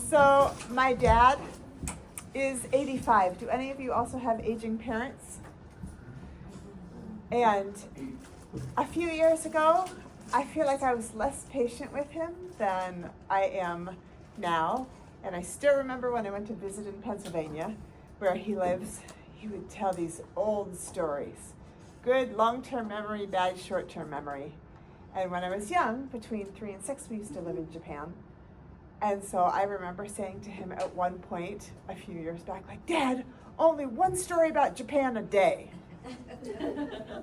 So my dad is 85. Do any of you also have aging parents? And a few years ago, I feel like I was less patient with him than I am now. And I still remember when I went to visit in Pennsylvania, where he lives, he would tell these old stories. Good long-term memory, bad short-term memory. And when I was young, between 3 and 6, we used to live in Japan. And so I remember saying to him at one point, a few years back, like, Dad, only one story about Japan a day.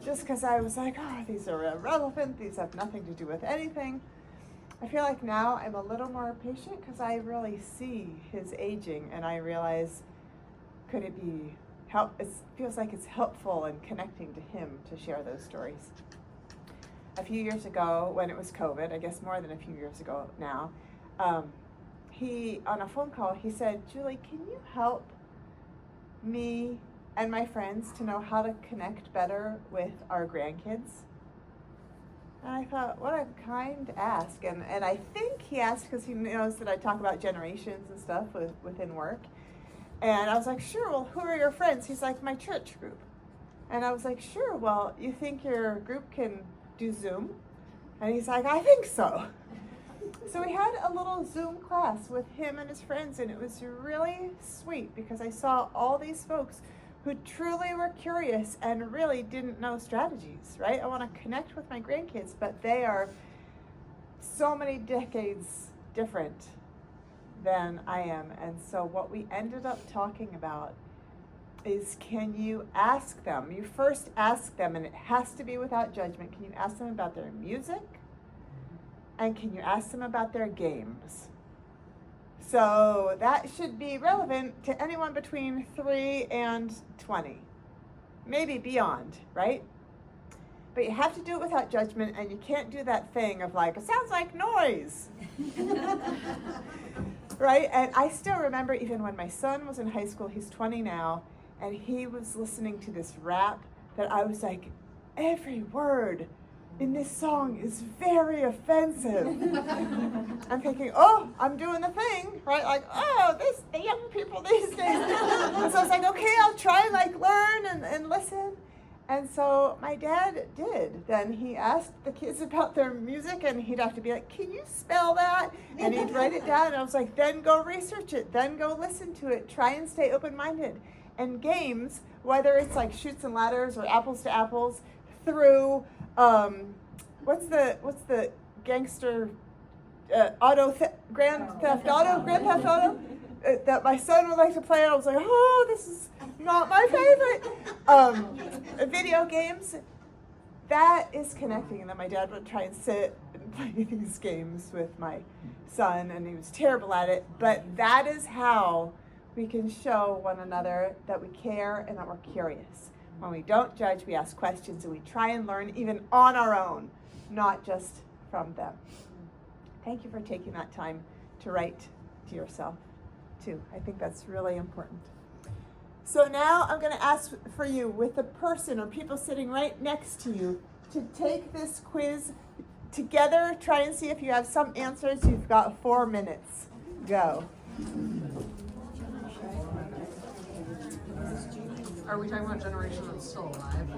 Just because I was like, oh, these are irrelevant, these have nothing to do with anything. I feel like now I'm a little more patient because I really see his aging and I realize, could it be it feels like it's helpful in connecting to him to share those stories. A few years ago, when it was COVID, I guess more than a few years ago now, he, on a phone call, he said, Julie, can you help me and my friends to know how to connect better with our grandkids? And I thought, what a kind ask. And I think he asked because he knows that I talk about generations and stuff within work. And I was like, sure, well, who are your friends? He's like, my church group. And I was like, sure, well, you think your group can do Zoom? And he's like, I think so. So we had a little Zoom class with him and his friends, and it was really sweet because I saw all these folks who truly were curious and really didn't know strategies, right? I want to connect with my grandkids, but they are so many decades different than I am. And so what we ended up talking about is, can you ask them? You first ask them, and it has to be without judgment. Can you ask them about their music? And can you ask them about their games? So that should be relevant to anyone between 3 and 20, maybe beyond, right? But you have to do it without judgment, and you can't do that thing of like, it sounds like noise. Right? And I still remember even when my son was in high school, he's 20 now, and he was listening to this rap that I was like, every word in this song is very offensive. I'm thinking, oh, I'm doing the thing, right? Like, oh, the young people these days. And so I was like, okay, I'll try and like learn and listen. And so my dad did. Then he asked the kids about their music, and he'd have to be like, can you spell that? And he'd write it down, and I was like, then go research it, then go listen to it, try and stay open-minded. And games, whether it's like Chutes and Ladders or Apples to Apples, through, what's the gangster, Grand Theft Auto, that my son would like to play. I was like, oh, this is not my favorite. Video games, that is connecting. And then my dad would try and sit and play these games with my son, and he was terrible at it. But that is how we can show one another that we care and that we're curious. When we don't judge, we ask questions, and we try and learn even on our own, not just from them. Thank you for taking that time to write to yourself, too. I think that's really important. So now I'm going to ask for you, with the person or people sitting right next to you, to take this quiz together. Try and see if you have some answers. You've got 4 minutes. Go. Are we talking about generation that's still alive?